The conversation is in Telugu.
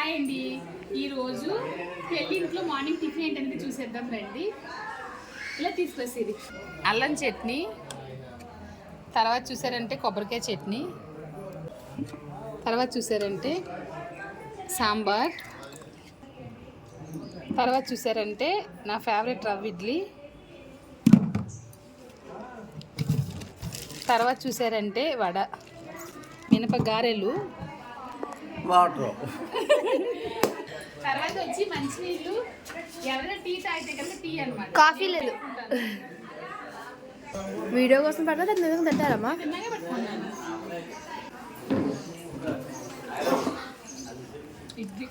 హాయ్ అండి. ఈరోజు పెళ్ళి ఇంట్లో మార్నింగ్ టిఫిన్ ఏంటనేది చూసేద్దాం రండి. ఇలా తీసుకొచ్చేది అల్లం చట్నీ, తర్వాత చూసారంటే కొబ్బరికాయ చట్నీ, తర్వాత చూసారంటే సాంబార్, తర్వాత చూసారంటే నా ఫేవరెట్ రవ్వ ఇడ్లీ, తర్వాత చూసారంటే వడ, మినప గారెలు, వాటర్, తర్వాత వచ్చి మంచినీళ్ళు. ఎవరైనా టీ తాగితే కనుక టీ అనమాట, కాఫీ లేదు. వీడియో కోసం పడితే నిజంగా తింటారమ్మా. తిన్నాగా పట్టుకున్నాను. ఇడ్లీ